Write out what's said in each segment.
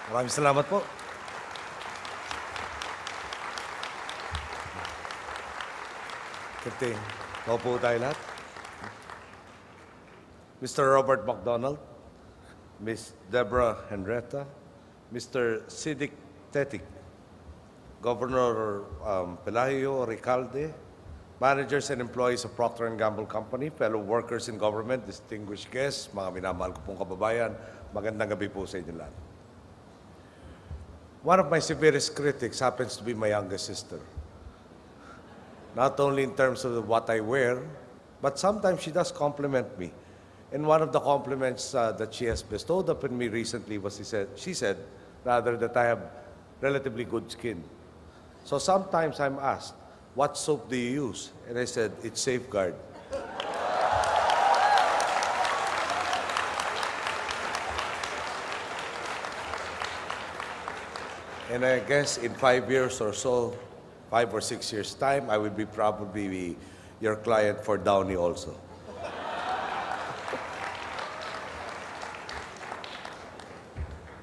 Maraming salamat po. Kunting, maupo tayo lahat. Mr. Robert McDonald, Ms. Deborah Henretta, Mr. Sidik Tetik, Governor Pelayo Recalde, managers and employees of Procter & Gamble Company, fellow workers in government, distinguished guests, mga minamahal ko pong kababayan, magandang gabi po sa inyo lahat. One of my severest critics happens to be my youngest sister. Not only in terms of what I wear, but sometimes she does compliment me. And one of the compliments that she has bestowed upon me recently was she said rather that I have relatively good skin. So sometimes I'm asked, what soap do you use? And I said, it's Safeguard. And I guess in 5 years or so, 5 or 6 years' time, I will be probably your client for Downy also.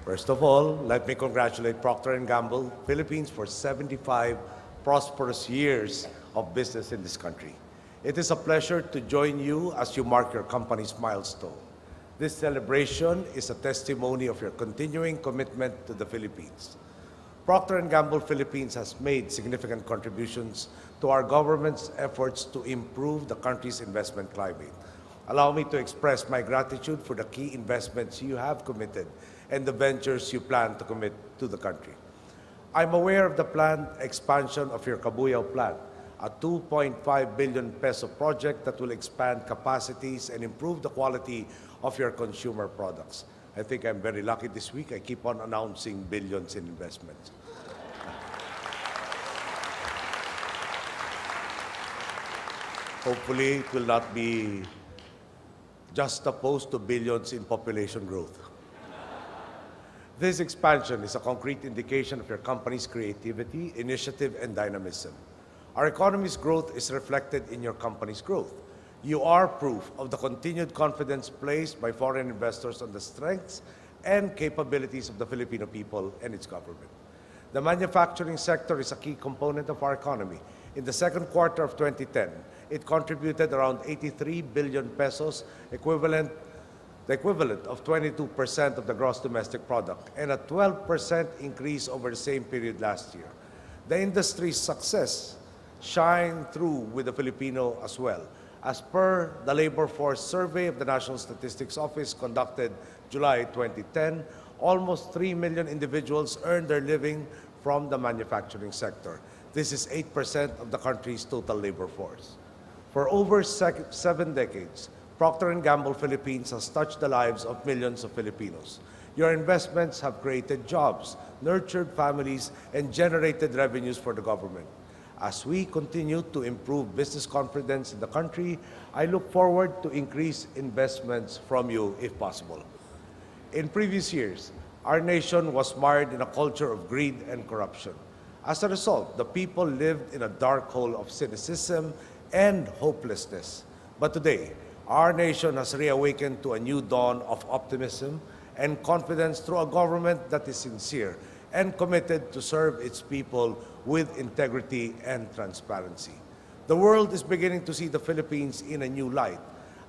First of all, let me congratulate Procter & Gamble Philippines for 75 prosperous years of business in this country. It is a pleasure to join you as you mark your company's milestone. This celebration is a testimony of your continuing commitment to the Philippines. Procter & Gamble Philippines has made significant contributions to our government's efforts to improve the country's investment climate. Allow me to express my gratitude for the key investments you have committed and the ventures you plan to commit to the country. I'm aware of the planned expansion of your Cabuyao plant, a 2.5 billion peso project that will expand capacities and improve the quality of your consumer products. I think I'm very lucky this week. I keep on announcing billions in investments. Hopefully, it will not be just opposed to billions in population growth. This expansion is a concrete indication of your company's creativity, initiative, and dynamism. Our economy's growth is reflected in your company's growth. You are proof of the continued confidence placed by foreign investors on the strengths and capabilities of the Filipino people and its government. The manufacturing sector is a key component of our economy. In the second quarter of 2010, it contributed around 83 billion pesos, the equivalent of 22% of the gross domestic product, and a 12% increase over the same period last year. The industry's success shined through with the Filipino as well. As per the labor force survey of the National Statistics Office conducted July 2010, almost 3 million individuals earned their living from the manufacturing sector. This is 8% of the country's total labor force. For over 7 decades, Procter & Gamble Philippines has touched the lives of millions of Filipinos. Your investments have created jobs, nurtured families, and generated revenues for the government. As we continue to improve business confidence in the country, I look forward to increased investments from you if possible. In previous years, our nation was mired in a culture of greed and corruption. As a result, the people lived in a dark hole of cynicism and hopelessness. But today, our nation has reawakened to a new dawn of optimism and confidence through a government that is sincere and committed to serve its people with integrity and transparency. The world is beginning to see the Philippines in a new light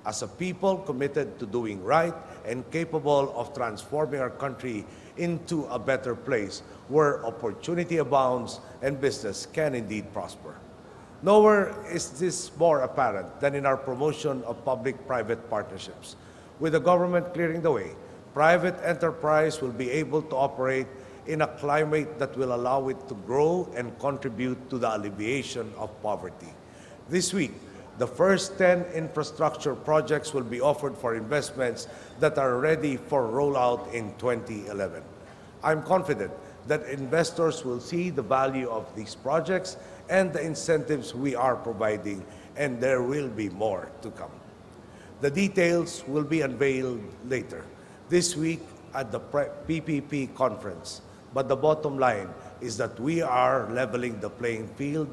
as a people committed to doing right and capable of transforming our country into a better place where opportunity abounds and business can indeed prosper. Nowhere is this more apparent than in our promotion of public-private partnerships. With the government clearing the way, private enterprise will be able to operate in a climate that will allow it to grow and contribute to the alleviation of poverty. This week, the first 10 infrastructure projects will be offered for investments that are ready for rollout in 2011. I'm confident that investors will see the value of these projects and the incentives we are providing, and there will be more to come. The details will be unveiled later this week at the PPP conference. But the bottom line is that we are leveling the playing field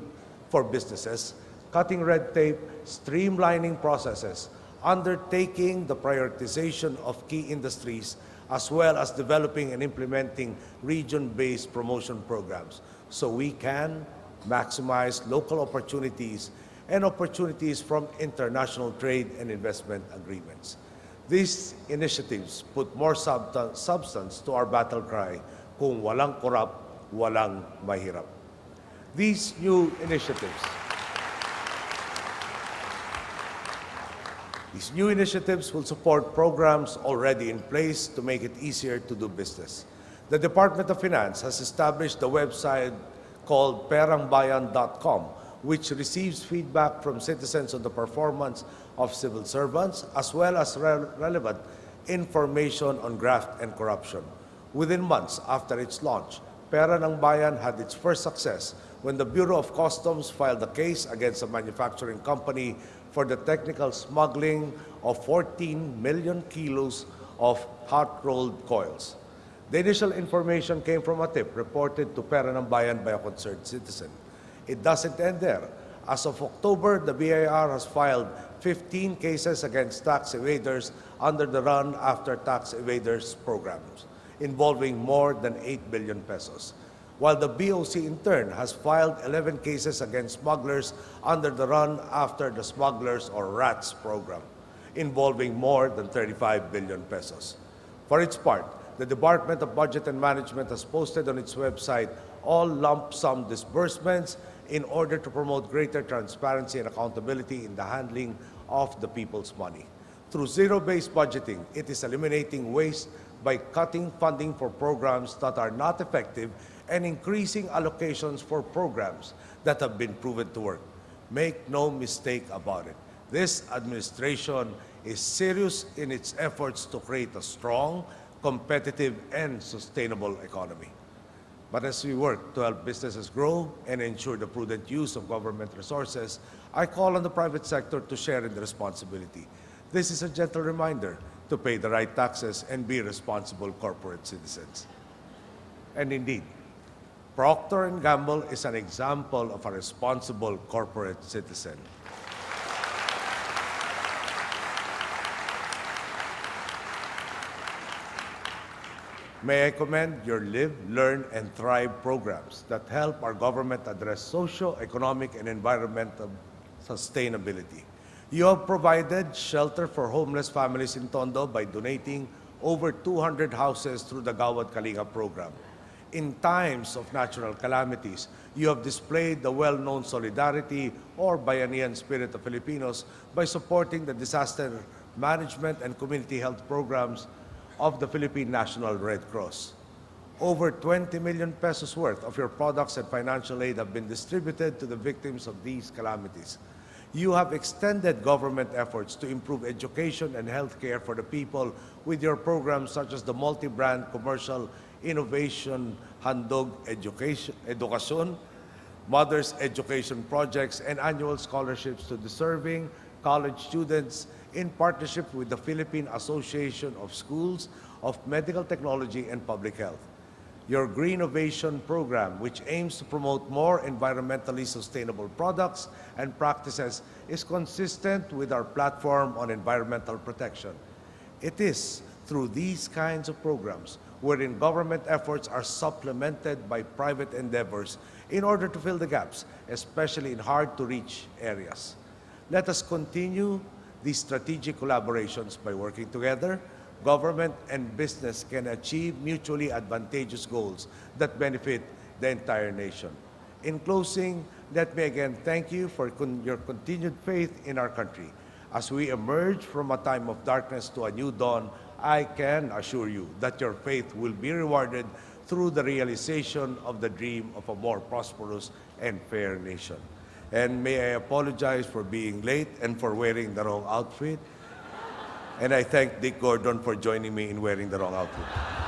for businesses, cutting red tape, streamlining processes, undertaking the prioritization of key industries, as well as developing and implementing region-based promotion programs so we can maximize local opportunities and opportunities from international trade and investment agreements. These initiatives put more substance to our battle cry, kung walang korap, walang mahirap. These new initiatives will support programs already in place to make it easier to do business. The Department of Finance has established a website called perangbayan.com, which receives feedback from citizens on the performance of civil servants, as well as relevant information on graft and corruption. Within months after its launch, Pera ng Bayan had its first success when the Bureau of Customs filed a case against a manufacturing company for the technical smuggling of 14 million kilos of hot-rolled coils. The initial information came from a tip reported to Pera ng Bayan by a concerned citizen. It doesn't end there. As of October, the BIR has filed 15 cases against tax evaders under the Run After Tax Evaders programs, involving more than 8 billion pesos. While the BOC in turn has filed 11 cases against smugglers under the Run After the Smugglers or RATS program, involving more than 35 billion pesos. For its part, the Department of Budget and Management has posted on its website all lump sum disbursements in order to promote greater transparency and accountability in the handling of the people's money. Through zero-based budgeting, it is eliminating waste by cutting funding for programs that are not effective and increasing allocations for programs that have been proven to work. Make no mistake about it. This administration is serious in its efforts to create a strong, competitive, and sustainable economy. But as we work to help businesses grow and ensure the prudent use of government resources, I call on the private sector to share in the responsibility. This is a gentle reminder to pay the right taxes and be responsible corporate citizens. And indeed, Procter & Gamble is an example of a responsible corporate citizen. May I commend your Live, Learn, and Thrive programs that help our government address socio-economic and environmental sustainability. You have provided shelter for homeless families in Tondo by donating over 200 houses through the Gawad Kalinga program. In times of natural calamities, you have displayed the well-known solidarity or bayanihan spirit of Filipinos by supporting the disaster management and community health programs of the Philippine National Red Cross. Over 20 million pesos worth of your products and financial aid have been distributed to the victims of these calamities. You have extended government efforts to improve education and healthcare for the people with your programs such as the multi-brand commercial innovation Handog Education, Mothers Education Projects, and annual scholarships to deserving college students in partnership with the Philippine Association of Schools of Medical Technology and Public Health. Your Greenovation program, which aims to promote more environmentally sustainable products and practices, is consistent with our platform on environmental protection. It is through these kinds of programs wherein government efforts are supplemented by private endeavors in order to fill the gaps, especially in hard-to-reach areas. Let us continue these strategic collaborations. By working together, government and business can achieve mutually advantageous goals that benefit the entire nation. In closing, let me again thank you for your continued faith in our country. As we emerge from a time of darkness to a new dawn, I can assure you that your faith will be rewarded through the realization of the dream of a more prosperous and fair nation. And may I apologize for being late and for wearing the wrong outfit. And I thank Dick Gordon for joining me in wearing the wrong outfit.